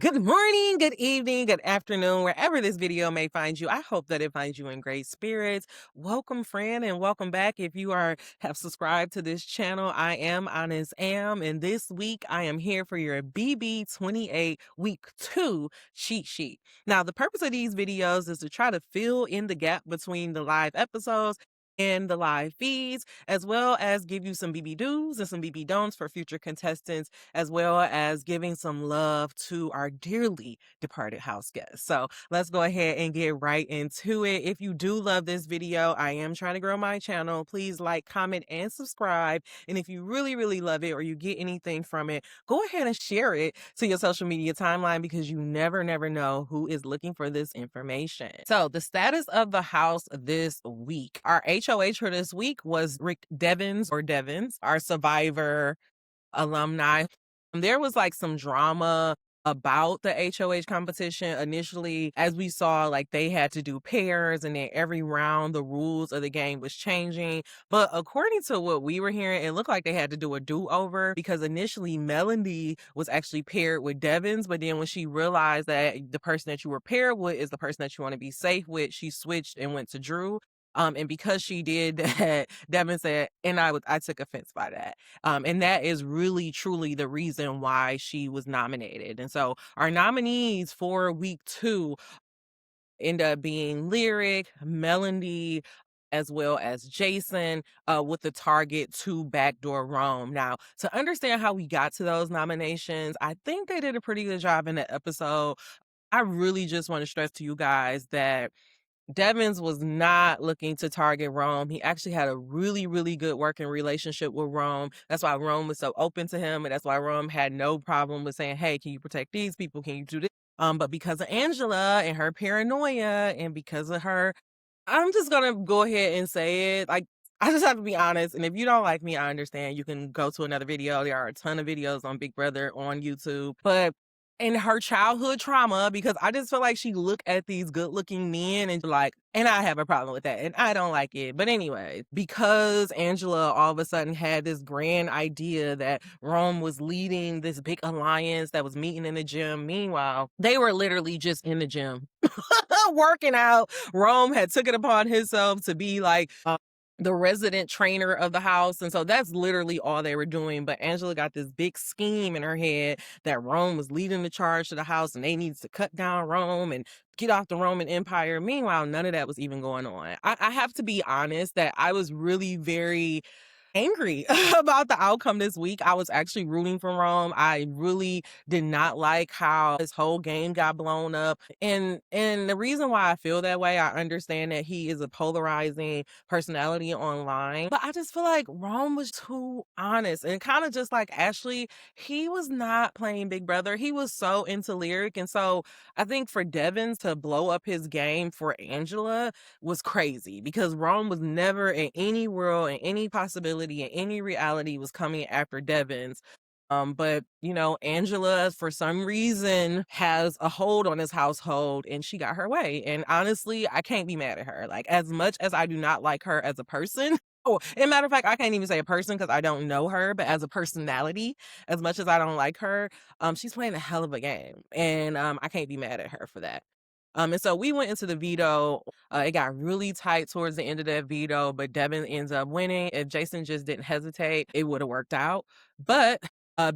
Good morning, good evening, good afternoon, wherever this video may find you. I hope that it finds you in great spirits. Welcome, friend, and welcome back. If you have subscribed to this channel, I am Honest Am, and this week I am here for your BB28 week 2 cheat sheet. Now, the purpose of these videos is to try to fill in the gap between the live episodes and the live feeds, as well as give you some BB do's and some BB don'ts for future contestants, as well as giving some love to our dearly departed house guests. So let's go ahead and get right into it. If you do love this video, I am trying to grow my channel. Please like, comment, and subscribe. And if you really, really love it or you get anything from it, go ahead and share it to your social media timeline because you never know who is looking for this information. So the status of the house this week. Our HOH for this week was Devin's, our survivor alumni. There was like some drama about the HOH competition initially, as we saw, like they had to do pairs and then every round the rules of the game was changing. But according to what we were hearing, it looked like they had to do a do-over because initially Melanie was actually paired with Devins, but then when she realized that the person that you were paired with is the person that you want to be safe with, she switched and went to Drew. And because she did that, Devin said, and I took offense by that. And that is really, truly the reason why she was nominated. And so our nominees for week 2 end up being Lyric, Melanie, as well as Jason, with the target to backdoor Rome. Now, to understand how we got to those nominations, I think they did a pretty good job in the episode. I really just want to stress to you guys that Devins was not looking to target Rome. He actually had a really, really good working relationship with Rome. That's why Rome was so open to him. And that's why Rome had no problem with saying, hey, can you protect these people? Can you do this? But because of Angela and her paranoia and because of her, I'm just going to go ahead and say it. Like, I just have to be honest. And if you don't like me, I understand. You can go to another video. There are a ton of videos on Big Brother on YouTube. But in her childhood trauma, because I just feel like she looked at these good looking men and like, and I have a problem with that and I don't like it. But anyway, because Angela all of a sudden had this grand idea that Rome was leading this big alliance that was meeting in the gym. Meanwhile, they were literally just in the gym working out. Rome had took it upon himself to be like, the resident trainer of the house. And so that's literally all they were doing. But Angela got this big scheme in her head that Rome was leading the charge to the house and they needed to cut down Rome and get off the Roman Empire. Meanwhile, none of that was even going on. I have to be honest that I was really very angry about the outcome this week. I was actually rooting for Rome. I really did not like how this whole game got blown up. And the reason why I feel that way, I understand that he is a polarizing personality online, but I just feel like Rome was too honest and kind of just like Ashley, he was not playing Big Brother. He was so into Lyric. And so I think for Devin to blow up his game for Angela was crazy because Rome was never in any world, in any possibility, in any reality was coming after Devins. But you know, Angela, for some reason, has a hold on his household and she got her way. And honestly, I can't be mad at her. Like, as much as I do not like her as a person, oh, and matter of fact, I can't even say a person because I don't know her, but as a personality, as much as I don't like her, she's playing a hell of a game. And I can't be mad at her for that. And so we went into the veto. It got really tight towards the end of that veto, but Devin ends up winning. If Jason just didn't hesitate, it would have worked out. But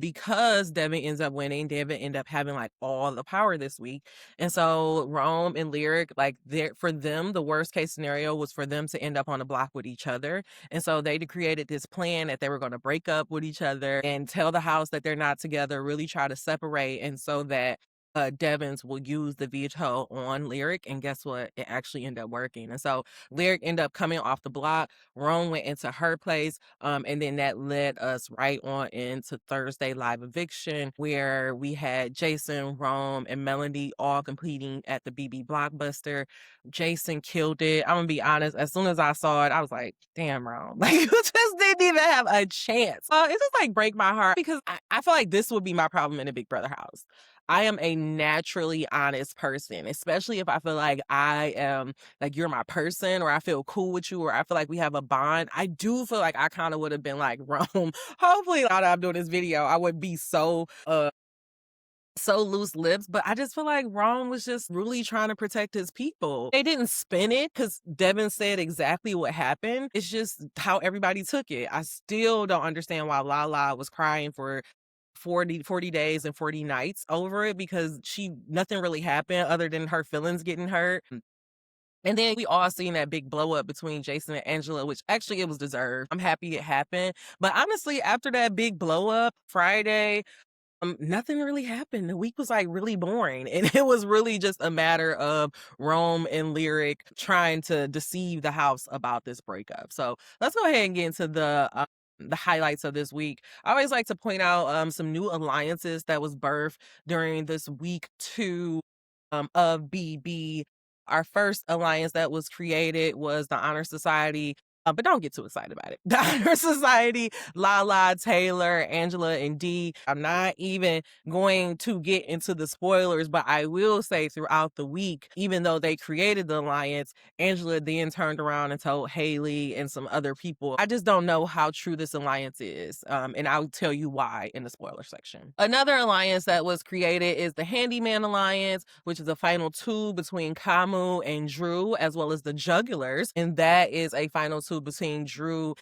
because Devin ends up winning, Devin ended up having like all the power this week. And so Rome and Lyric, like for them, the worst case scenario was for them to end up on a block with each other. And so they created this plan that they were going to break up with each other and tell the house that they're not together, really try to separate. And so that Devins will use the veto on Lyric, and guess what? It actually ended up working. And so Lyric ended up coming off the block. Rome went into her place, and then that led us right on into Thursday live eviction, where we had Jason, Rome, and Melody all competing at the BB Blockbuster. Jason killed it. I'm gonna be honest. As soon as I saw it, I was like, "Damn, Rome! Like, you just didn't even have a chance." It just like break my heart because I feel like this would be my problem in a Big Brother house. I am a naturally honest person, especially if I feel like I am like you're my person or I feel cool with you or I feel like we have a bond. I do feel like I kind of would have been like Rome. Hopefully, now that I'm doing this video, I would be so so loose lips, but I just feel like Rome was just really trying to protect his people. They didn't spin it because Devin said exactly what happened. It's just how everybody took it. I still don't understand why Lala was crying for 40 days and 40 nights over it, because nothing really happened other than her feelings getting hurt. And then we all seen that big blow up between Jason and Angela, which actually it was deserved. I'm happy it happened. But honestly, after that big blow up Friday, nothing really happened. The week was like really boring. And it was really just a matter of Rome and Lyric trying to deceive the house about this breakup. So let's go ahead and get into the highlights of this week. I always like to point out some new alliances that was birthed during this week 2 of BB. Our first alliance that was created was the Honor Society. But don't get too excited about it. The Honor Society, Lala, Taylor, Angela, and Dee. I'm not even going to get into the spoilers, but I will say throughout the week, even though they created the alliance, Angela then turned around and told Haley and some other people. I just don't know how true this alliance is. And I'll tell you why in the spoiler section. Another alliance that was created is the Handyman Alliance, which is a final two between Kamu and Drew, as well as the Jugglers. And that is a final two between Drew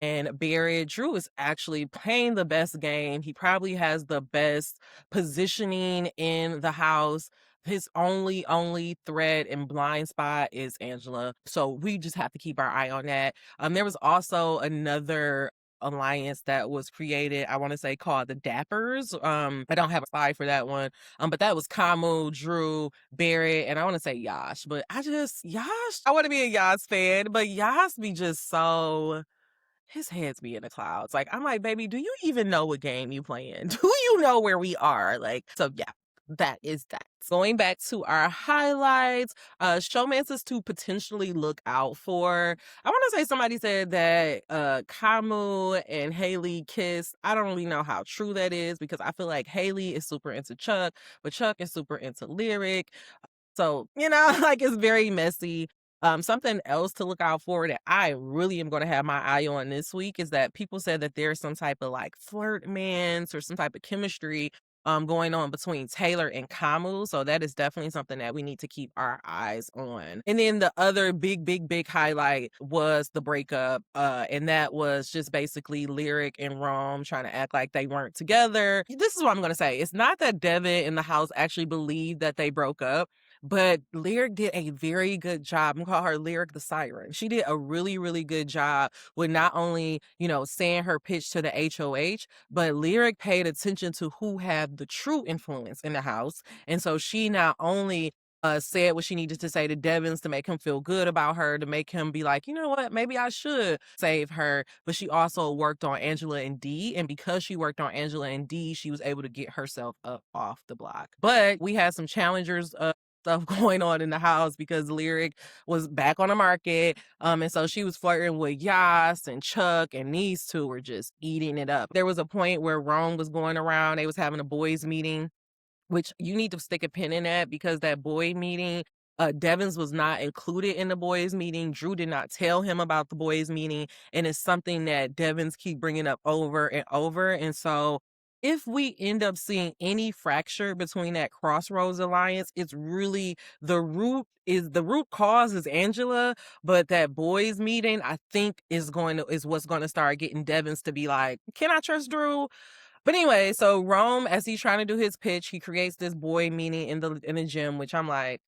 and Barrett. Drew is actually playing the best game. He probably has the best positioning in the house. His only threat and blind spot is Angela. So we just have to keep our eye on that. There was also another alliance that was created, I want to say, called the Dappers. I don't have a slide for that one. But that was Kamu, Drew, Barrett, and I want to say Yash. But I want to be a Yash fan, but Yash be just so, his head's be in the clouds. Like, I'm like, baby, do you even know what game you playing? Do you know where we are? Like, so yeah, that is that. Going back to our highlights, Showmance is to potentially look out for. I want to say somebody said that Kamu and Haley kissed. I don't really know how true that is, because I feel like Haley is super into Chuck, but Chuck is super into Lyric. So, like, it's very messy. Something else to look out for that I really am going to have my eye on this week is that people said that there's some type of like flirtments or some type of chemistry going on between Taylor and Kamu. So that is definitely something that we need to keep our eyes on. And then the other big highlight was the breakup. And that was just basically Lyric and Rome trying to act like they weren't together. This is what I'm going to say. It's not that Devin in the house actually believed that they broke up, but Lyric did a very good job. I'm gonna call her Lyric the Siren. She did a really good job with not only, saying her pitch to the HOH, but Lyric paid attention to who had the true influence in the house. And so she not only said what she needed to say to Devins to make him feel good about her, to make him be like, you know what, maybe I should save her. But she also worked on Angela and Dee. And because she worked on Angela and Dee, she was able to get herself up off the block. But we had some challengers stuff going on in the house because Lyric was back on the market. And so she was flirting with Yas and Chuck, and these two were just eating it up. There was a point where Rome was going around, they was having a boys meeting, which you need to stick a pin in that, because that boy meeting, Devins was not included in the boys meeting. Drew did not tell him about the boys meeting. And it's something that Devins keep bringing up over and over. And so if we end up seeing any fracture between that Crossroads alliance, it's really the root cause is Angela, but that boys meeting, I think, is what's going to start getting Devins to be like, can I trust Drew? But anyway, so Rome, as he's trying to do his pitch, he creates this boy meeting in the gym, which I'm like,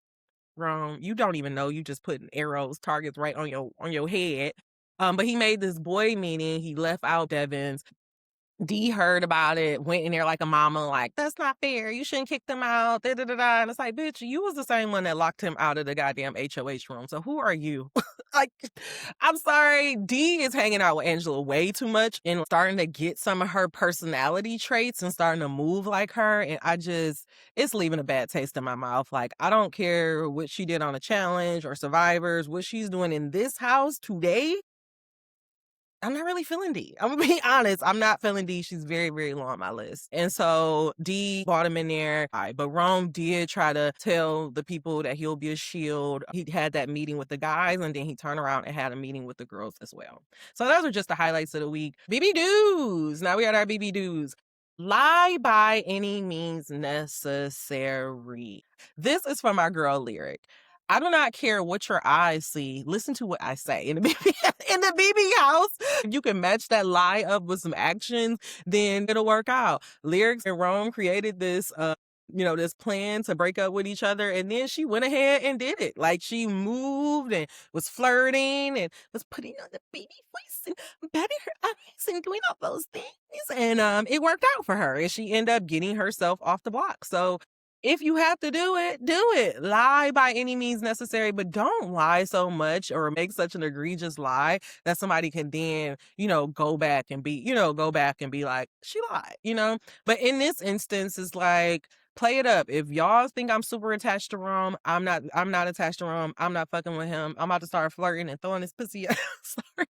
Rome, you don't even know you just putting arrows, targets right on your head. But he made this boy meeting. He left out Devins. Dee heard about it, went in there like a mama, like, that's not fair. You shouldn't kick them out. Da, da, da, da. And it's like, bitch, you was the same one that locked him out of the goddamn HOH room. So who are you? Like, I'm sorry. Dee is hanging out with Angela way too much and starting to get some of her personality traits and starting to move like her. And it's leaving a bad taste in my mouth. Like, I don't care what she did on a challenge or Survivors, what she's doing in this house today. I'm not really feeling Dee. I'm gonna be honest. I'm not feeling Dee. She's very low on my list. And so Dee brought him in there. All right, but Rome did try to tell the people that he'll be a shield. He had that meeting with the guys, and then he turned around and had a meeting with the girls as well. So those are just the highlights of the week. BB Doos. Now we got our BB Doos. Lie by any means necessary. This is for my girl Lyric. I do not care what your eyes see. Listen to what I say. In the BB, in the BB house, if you can match that lie up with some actions, then it'll work out. Lyrics in Rome created this this plan to break up with each other, and then she went ahead and did it. Like, she moved and was flirting and was putting on the baby voice and patting her eyes and doing all those things, and it worked out for her, and she ended up getting herself off the block. So if you have to do it, do it. Lie by any means necessary, but don't lie so much or make such an egregious lie that somebody can then, go back and be like, she lied. But in this instance, it's like, play it up. If y'all think I'm super attached to Rom, I'm not attached to Rom. I'm not fucking with him. I'm about to start flirting and throwing his pussy out. Sorry.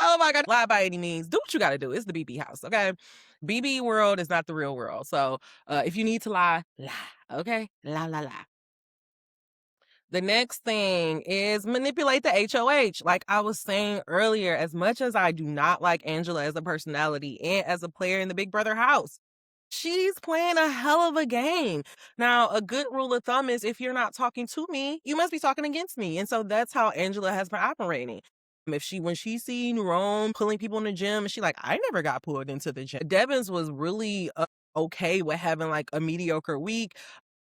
Oh my God. Lie by any means. Do what you gotta do. It's the BB house, okay? BB world is not the real world. So if you need to lie, lie. Okay? Lie, lie, lie. The next thing is manipulate the HOH. Like I was saying earlier, as much as I do not like Angela as a personality and as a player in the Big Brother house, she's playing a hell of a game. Now, a good rule of thumb is if you're not talking to me, you must be talking against me. And so that's how Angela has been operating. When she seen Rome pulling people in the gym, and she like, I never got pulled into the gym. Devins was really okay with having like a mediocre week.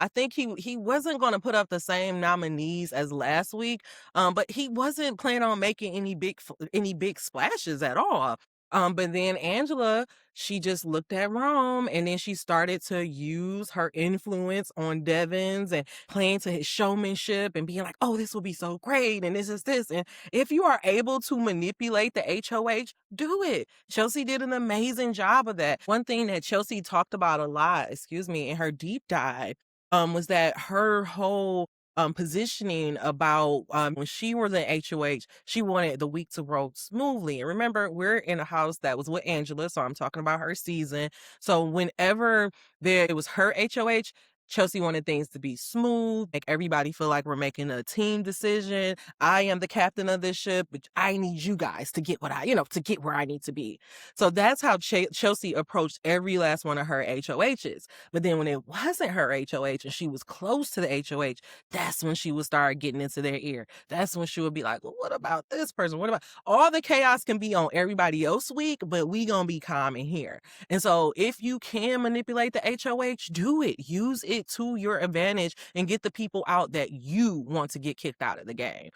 I think he wasn't going to put up the same nominees as last week, but he wasn't planning on making any big splashes at all. But then Angela, she just looked at Rome, and then she started to use her influence on Devins and playing to his showmanship and being like, oh, this will be so great. And this is this. And if you are able to manipulate the HOH, do it. Chelsea did an amazing job of that. One thing that Chelsea talked about a lot, in her deep dive, was that her whole positioning about when she was in HOH, she wanted the week to roll smoothly. And remember, we're in a house that was with Angela, so I'm talking about her season. So whenever it was her HOH, Chelsea wanted things to be smooth, make everybody feel like we're making a team decision. I am the captain of this ship, but I need you guys to get to get where I need to be. So that's how Chelsea approached every last one of her HOHs. But then when it wasn't her HOH and she was close to the HOH, that's when she would start getting into their ear. That's when she would be like, well, what about this person? What about all the chaos can be on everybody else week, but we gonna be calm in here. And so if you can manipulate the HOH, do it. Use it to your advantage and get the people out that you want to get kicked out of the game.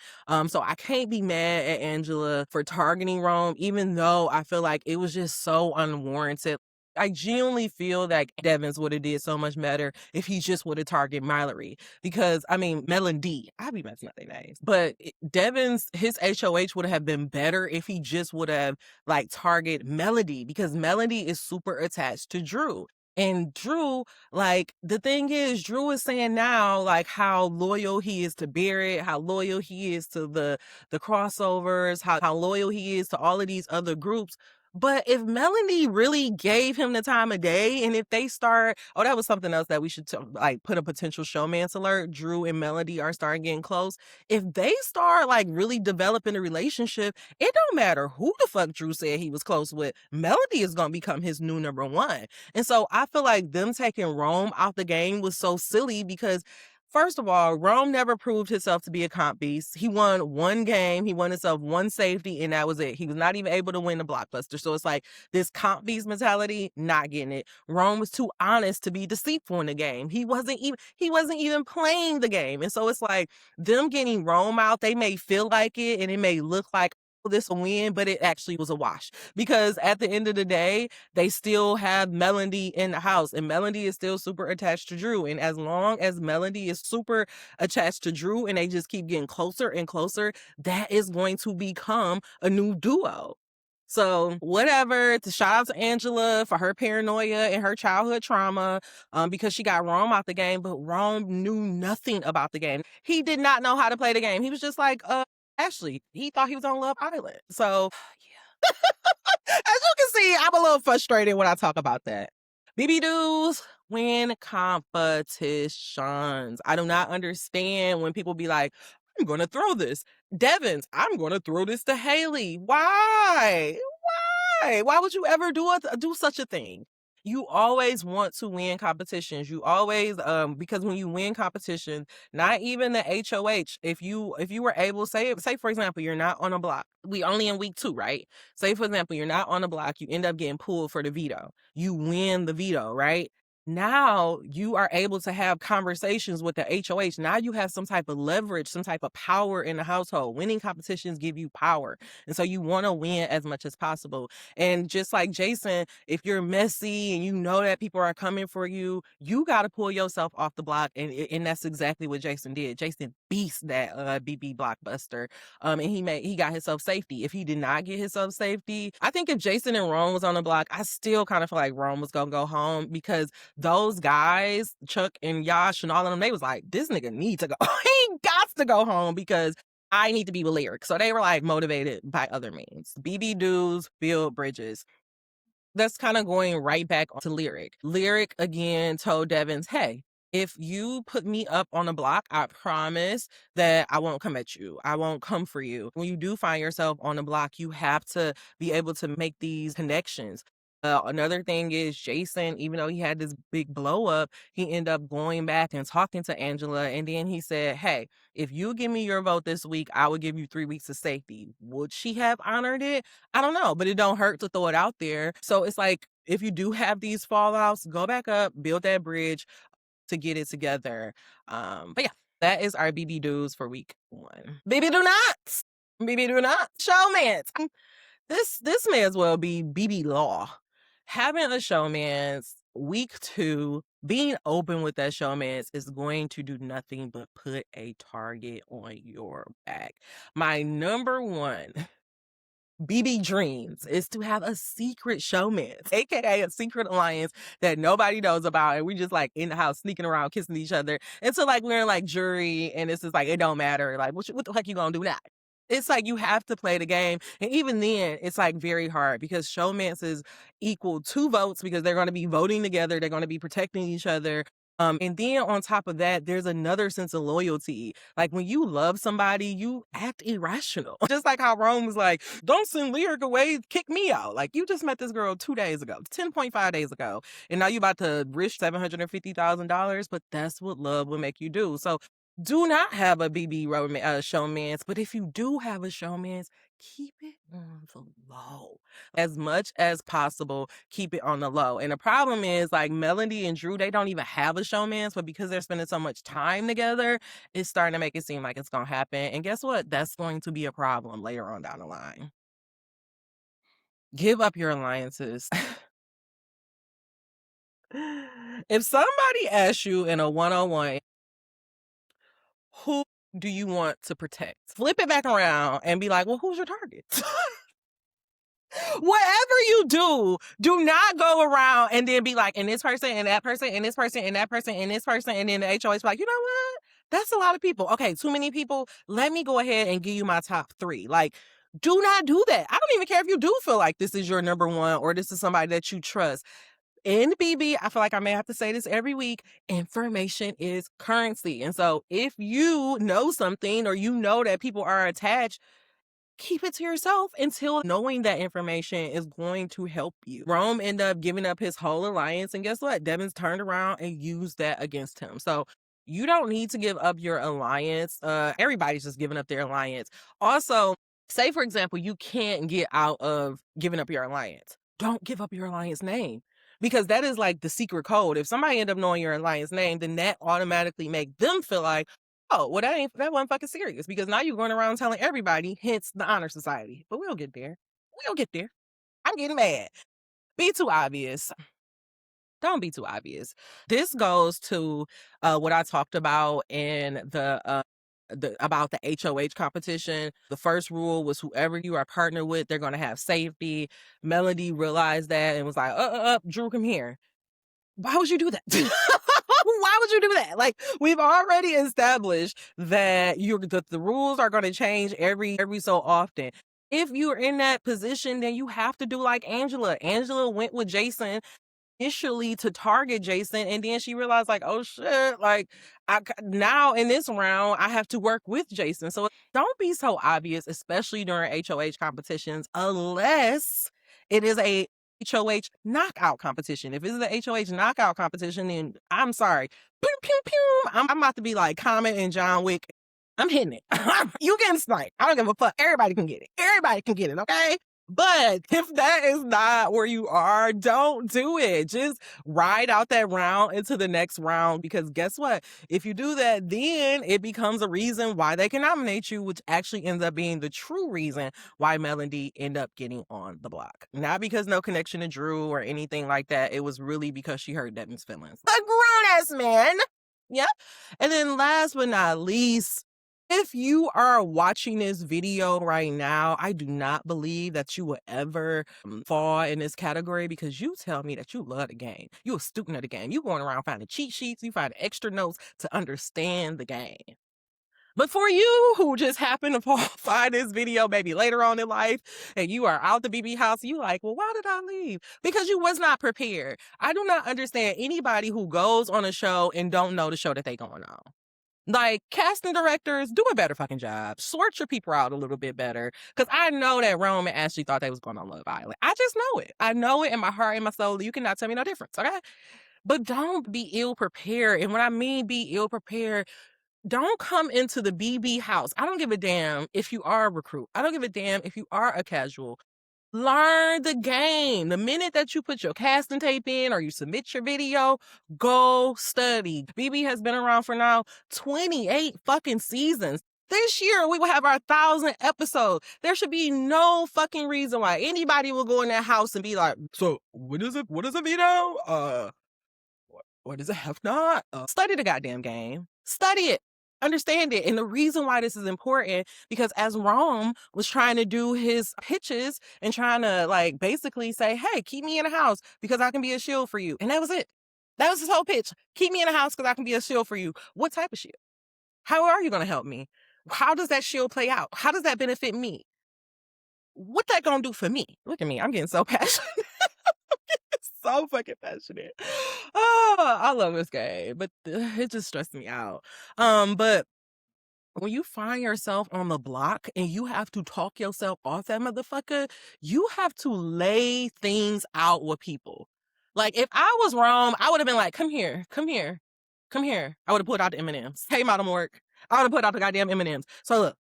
So I can't be mad at Angela for targeting Rome, even though I feel like it was just so unwarranted. I genuinely feel that Devins would have did so much better if he just would have targeted Mallory. Because, Melody, I be messing up their names. But Devins, his HOH would have been better if he just would have target Melody, because Melody is super attached to Drew. And Drew, the thing is, Drew is saying now, how loyal he is to Barrett, how loyal he is to the crossovers, how loyal he is to all of these other groups. But if Melanie really gave him the time of day, and if they start, that was something else that we should put a potential Showmance alert. Drew and Melody are starting getting close. If they start really developing a relationship, it don't matter who the fuck Drew said he was close with. Melody is gonna become his new number one. And so I feel like them taking Rome out the game was so silly because, first of all, Rome never proved himself to be a comp beast. He won one game. He won himself one safety, and that was it. He was not even able to win the blockbuster. So it's like this comp beast mentality, not getting it. Rome was too honest to be deceitful in the game. He wasn't even playing the game. And so it's like them getting Rome out, they may feel like it, and it may look like, this a win, but it actually was a wash, because at the end of the day, they still have Melody in the house, and Melody is still super attached to Drew. And as long as Melody is super attached to Drew and they just keep getting closer and closer, that is going to become a new duo. So whatever, to shout out to Angela for her paranoia and her childhood trauma, because she got Rome out the game, but Rome knew nothing about the game. He did not know how to play the game. He was just like, Ashley, he thought he was on Love Island. So yeah. As you can see, I'm a little frustrated when I talk about that. BB dudes win competitions. I do not understand when people be like, I'm going to throw this. Devins, I'm going to throw this to Haley. Why? Why? Why would you ever do such a thing? You always want to win competitions. You always because when you win competitions, not even the HOH, if you were able, say for example, you're not on a block. We only in week 2, right? Say for example, you're not on a block, you end up getting pulled for the veto. You win the veto, right? Now you are able to have conversations with the HOH. Now you have some type of leverage, some type of power in the household. Winning competitions give you power. And so you want to win as much as possible. And just like Jason, if you're messy and you know that people are coming for you, you got to pull yourself off the block. And that's exactly what Jason did. Jason beast that BB blockbuster. And he got himself safety. If he did not get himself safety, I think if Jason and Rome was on the block, I still kind of feel like Rome was gonna go home because those guys, Chuck and Yash and all of them, they was like, this nigga needs to go. He got to go home because I need to be with Lyric. So they were like motivated by other means. BB dudes, build bridges. That's kind of going right back to Lyric. Lyric again told Devin, hey, if you put me up on a block, I promise that I won't come at you. I won't come for you. When you do find yourself on a block, you have to be able to make these connections. Another thing is Jason, even though he had this big blow up, he ended up going back and talking to Angela. And then he said, hey, if you give me your vote this week, I will give you 3 weeks of safety. Would she have honored it? I don't know, but it don't hurt to throw it out there. So it's like, if you do have these fallouts, go back up, build that bridge to get it together. But yeah, that is our BB dues for week 1. BB do not. BB do not. Showmance. This may as well be BB law. Having a showmance week 2, being open with that showmance is going to do nothing but put a target on your back. My number 1 BB dreams is to have a secret showmance, aka a secret alliance that nobody knows about, and we just like in the house sneaking around kissing each other. And so like we're in like jury, and it's just like it don't matter. Like what the heck you gonna do now? It's like you have to play the game, and even then, it's like very hard because showmances equal 2 votes because they're going to be voting together, they're going to be protecting each other. And then on top of that, there's another sense of loyalty. Like when you love somebody, you act irrational. Just like how Rome was like, don't send Lyric away, kick me out. Like you just met this girl 2 days ago, 10.5 days ago, and now you about to risk $750,000, but that's what love will make you do. So do not have a BB showmance, but if you do have a showmance, keep it on the low. As much as possible, keep it on the low. And the problem is like Melody and Drew, they don't even have a showmance, but because they're spending so much time together, it's starting to make it seem like it's going to happen. And guess what? That's going to be a problem later on down the line. Give up your alliances. If somebody asks you in a one-on-one, who do you want to protect? Flip it back around and be like, well, who's your target? Whatever you do not go around and then be like, and this person, and that person, and this person, and that person, and this person, and then the HOH be like, you know what? That's a lot of people. Okay, too many people. Let me go ahead and give you my top 3. Like, do not do that. I don't even care if you do feel like this is your number 1 or this is somebody that you trust. In BB, I feel like I may have to say this every week, information is currency. And so if you know something or you know that people are attached, keep it to yourself until knowing that information is going to help you. Rome ended up giving up his whole alliance, and guess what? Devin's turned around and used that against him. So you don't need to give up your alliance. Everybody's just giving up their alliance. Also, say for example, you can't get out of giving up your alliance. Don't give up your alliance name. Because that is like the secret code. If somebody end up knowing your alliance name, then that automatically make them feel like, oh, well, that wasn't fucking serious because now you're going around telling everybody, hence the honor society. But we'll get there. We'll get there. I'm getting mad. Be too obvious. Don't be too obvious. This goes to what I talked about in about the HOH competition. The first rule was whoever you are partnered with, they're going to have safety. Melody realized that and was like, Drew, come here. Why would you do that? Why would you do that? Like we've already established that the rules are going to change every so often. If you're in that position, then you have to do like Angela. Angela went with Jason initially to target Jason, and then she realized like, oh shit, like now in this round I have to work with Jason. So don't be so obvious, especially during HOH competitions, unless It is a HOH knockout competition. If it's the HOH knockout competition, then I'm sorry. Pew, pew, pew. I'm about to be like Comet and John Wick. I'm hitting it. You getting sniped. I don't give a fuck. Everybody can get it. Everybody can get it, okay? But if that is not where you are, don't do it. Just ride out that round into the next round, because guess what? If you do that, then it becomes a reason why they can nominate you, which actually ends up being the true reason why Melody ended up getting on the block. Not because no connection to Drew or anything like that. It was really because she hurt Devin's feelings. A grown-ass man. Yeah. And then last but not least, if you are watching this video right now, I do not believe that you will ever fall in this category, because you tell me that you love the game. You're a student of the game. You going around finding cheat sheets. You find extra notes to understand the game. But for you who just happen to find this video maybe later on in life and you are out the BB house, you like, well, why did I leave? Because you was not prepared. I do not understand anybody who goes on a show and don't know the show that they going on. Like, casting directors, do a better fucking job. Sort your people out a little bit better. Because I know that Rome and Ashley thought they was going on Love Island. I just know it. I know it in my heart and my soul. You cannot tell me no difference, okay? But don't be ill prepared. And when I mean be ill prepared, don't come into the BB house. I don't give a damn if you are a recruit. I don't give a damn if you are a casual. Learn the game. The minute that you put your casting tape in or you submit your video, go study. BB has been around for now 28 fucking seasons. This year, we will have our 1,000th episode. There should be no fucking reason why anybody will go in that house and be like, so what is it? What is a veto? What is a have not? Study the goddamn game. Study it. Understand it. And the reason why this is important, because as Rome was trying to do his pitches and trying to like basically say, hey, keep me in the house because I can be a shield for you. And that was it. That was his whole pitch. Keep me in the house because I can be a shield for you. What type of shield? How are you going to help me? How does that shield play out? How does that benefit me? What that going to do for me? Look at me. I'm getting so passionate. So fucking passionate. Oh, I love this game, but it just stressed me out. But when you find yourself on the block and you have to talk yourself off that motherfucker, you have to lay things out with people. Like, if I was Rome, I would have been like, come here, come here, come here. I would have put out the M&Ms. Hey, Modern Work. I would have put out the goddamn M&Ms. So look,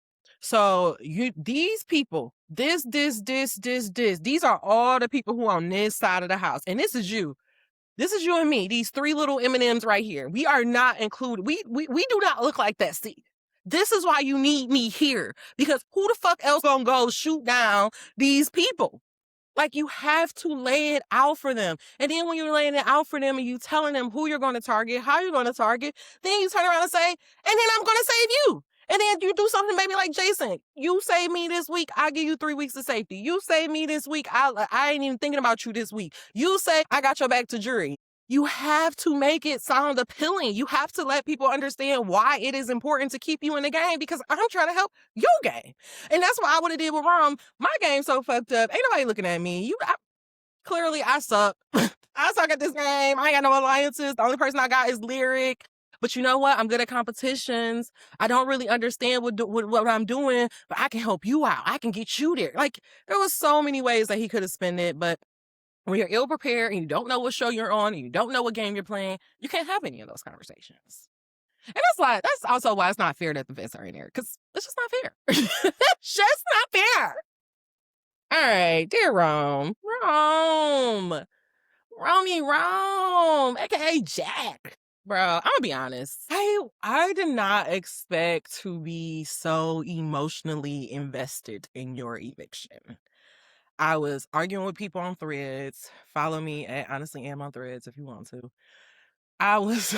these people, these are all the people who are on this side of the house. And this is you. This is you and me. These 3 little M&Ms right here. We are not included. We do not look like that. See, this is why you need me here. Because who the fuck else gonna go shoot down these people? Like, you have to lay it out for them. And then when you're laying it out for them and you telling them who you're going to target, how you're going to target, then you turn around and say, and then I'm going to save you. And then you do something maybe like Jason. You save me this week, I give you 3 weeks of safety. You save me this week, I ain't even thinking about you this week. You say, I got your back to jury. You have to make it sound appealing. You have to let people understand why it is important to keep you in the game, because I'm trying to help your game. And that's what I would have did with Rom. My game's so fucked up. Ain't nobody looking at me. Clearly, I suck. I suck at this game. I ain't got no alliances. The only person I got is Lyric. But you know what? I'm good at competitions. I don't really understand what I'm doing, but I can help you out. I can get you there. Like, there was so many ways that he could have spent it, but when you're ill prepared and you don't know what show you're on and you don't know what game you're playing, you can't have any of those conversations. And that's also why it's not fair that the vets are in there, because it's just not fair. It's just not fair. All right, dear Rome, aka Jack. Bro, I'm gonna be honest. I did not expect to be so emotionally invested in your eviction. I was arguing with people on Threads. Follow me at Honestly Am on Threads if you want to. I was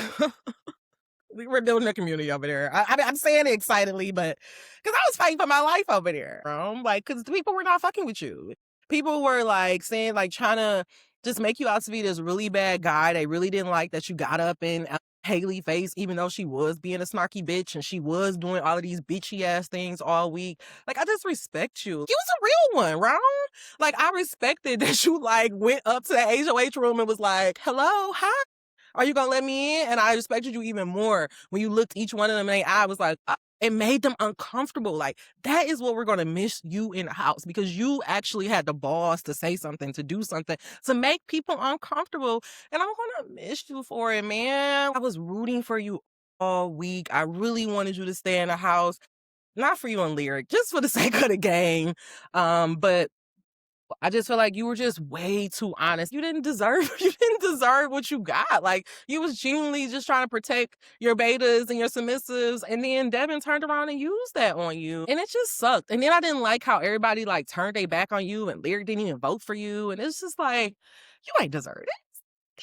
we were building a community over there. I'm saying it excitedly, but because I was fighting for my life over there. Like, because the people were not fucking with you. People were like saying, like, trying to just make you out to be this really bad guy. They really didn't like that you got up in Haley face, even though she was being a snarky bitch and she was doing all of these bitchy ass things all week. Like, I just respect you. You was a real one, Ron. Like, I respected that you like went up to the HOH room and was like, hello, hi. Are you gonna let me in? And I respected you even more when you looked each one of them in the eye. I was like, It made them uncomfortable. Like, that is what we're going to miss you in the house, because you actually had the balls to say something, to do something, to make people uncomfortable. And I'm going to miss you for it, man. I was rooting for you all week. I really wanted you to stay in the house. Not for you and Lyric, just for the sake of the game. But I just feel like you were just way too honest. You didn't deserve what you got. Like, you was genuinely just trying to protect your betas and your submissives, and then Devin turned around and used that on you. And it just sucked. And then I didn't like how everybody like turned their back on you, and Lyric didn't even vote for you. And it's just like, you ain't deserve it.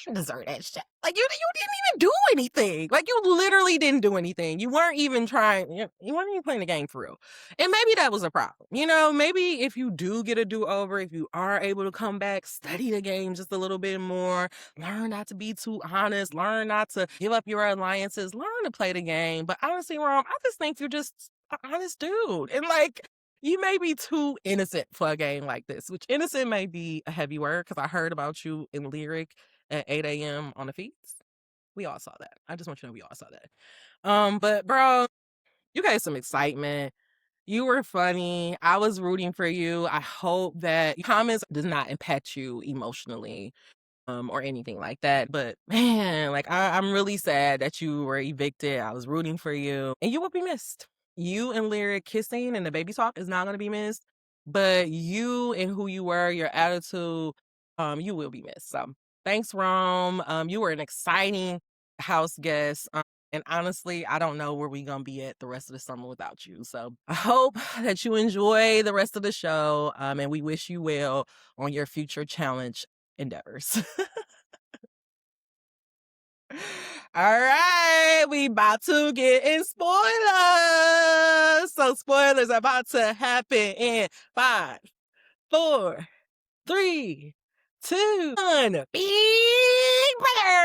You deserve that shit. Like, you didn't even do anything. Like, you literally didn't do anything. You weren't even trying. You weren't even playing the game for real. And maybe that was a problem. You know, maybe if you do get a do-over, if you are able to come back, study the game just a little bit more, learn not to be too honest, learn not to give up your alliances, learn to play the game. But honestly, Rom, I just think you're just an honest dude. And like, you may be too innocent for a game like this, which innocent may be a heavy word, because I heard about you in Lyric at 8 a.m. on the feeds. We all saw that. I just want you to know we all saw that. But bro, you got some excitement. You were funny. I was rooting for you. I hope that comments does not impact you emotionally, or anything like that. But man, like, I'm really sad that you were evicted. I was rooting for you, and you will be missed. You and Lyric kissing and the baby talk is not going to be missed, but you and who you were, your attitude, you will be missed. So thanks, Rome. You were an exciting house guest. And honestly, I don't know where we're going to be at the rest of the summer without you. So I hope that you enjoy the rest of the show. And we wish you well on your future challenge endeavors. All right, we about to get in spoilers. So spoilers are about to happen in 5, 4, 3, 2, 1. Big brother.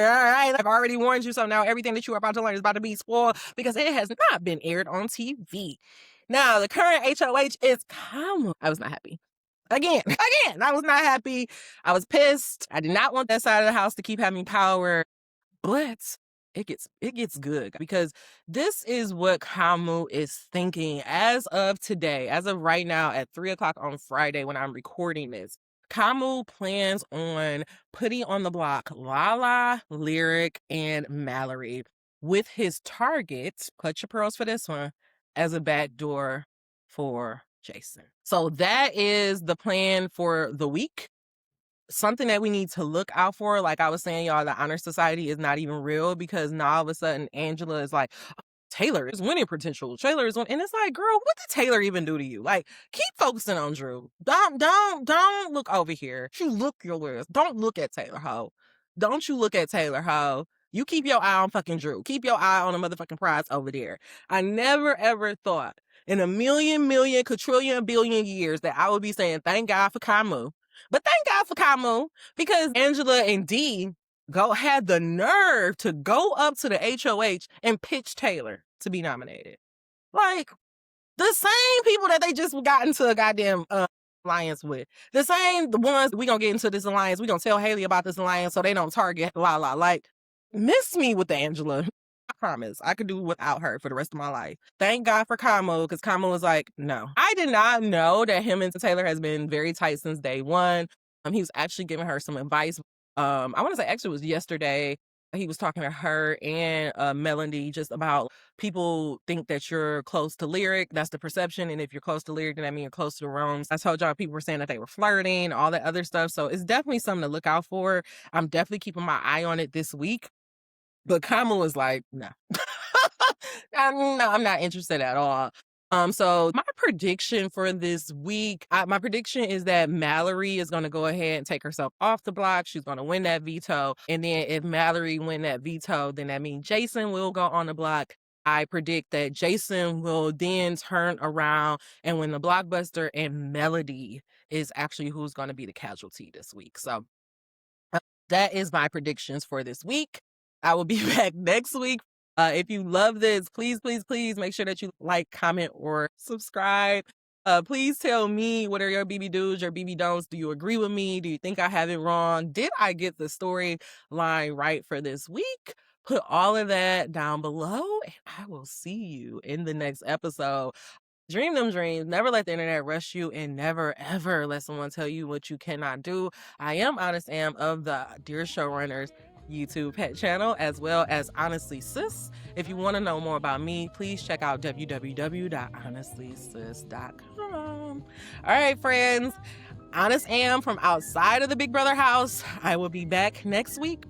All right, I've already warned you, so now everything that you are about to learn is about to be spoiled, because it has not been aired on TV. Now, the current HOH is Kamu. I was not happy. Again, I was not happy. I was pissed. I did not want that side of the house to keep having power. But it gets good, because this is what Kamu is thinking as of today, as of right now at 3:00 on Friday when I'm recording this. Kamu plans on putting on the block Lala, Lyric, and Mallory, with his target, clutch your pearls for this one, as a backdoor for Jason. So that is the plan for the week. Something that we need to look out for, like I was saying, y'all, the honor society is not even real, because now all of a sudden Angela is like, Taylor is winning potential. Taylor is winning. And it's like, girl, what did Taylor even do to you? Like, keep focusing on Drew. Don't look over here. You look your list. Don't look at Taylor Ho. Don't you look at Taylor Ho. You keep your eye on fucking Drew. Keep your eye on the motherfucking prize over there. I never ever thought in a million, quadrillion, billion years that I would be saying, thank God for Kamu. But thank God for Kamu, because Angela and Dee had the nerve to go up to the HOH and pitch Taylor to be nominated. Like, the same people that they just got into a goddamn alliance with. The ones we gonna get into this alliance. We gonna tell Haley about this alliance so they don't target Lala. Like, miss me with the Angela. I promise I could do without her for the rest of my life. Thank God for Kamu, because Kamu was like, no. I did not know that him and Taylor has been very tight since day one. He was actually giving her some advice. I want to say actually it was yesterday. He was talking to her and Melody just about, people think that you're close to Lyric. That's the perception. And if you're close to Lyric, then that means you're close to the Rome's. I told y'all people were saying that they were flirting, all that other stuff. So it's definitely something to look out for. I'm definitely keeping my eye on it this week. But Kamu was like, no. I'm not interested at all. So my prediction for this week, my prediction is that Mallory is going to go ahead and take herself off the block. She's going to win that veto. And then if Mallory win that veto, then that means Jason will go on the block. I predict that Jason will then turn around and win the blockbuster, and Melody is actually who's going to be the casualty this week. So that is my predictions for this week. I will be back next week. If you love this, please make sure that you like, comment, or subscribe. Please tell me, what are your BB do's, your BB don'ts? Do you agree with me? Do you think I have it wrong? Did I get the storyline right for this week? put all of that down below, and I will see you in the next episode. Dream them dreams. Never let the internet rush you, and never ever let someone tell you what you cannot do. I am Honest Am of the Dear Showrunners YouTube pet channel, as well as Honestly Sis. If you want to know more about me, please check out www.honestlysis.com. All right, friends. Honest Am from outside of the Big Brother house. I will be back next week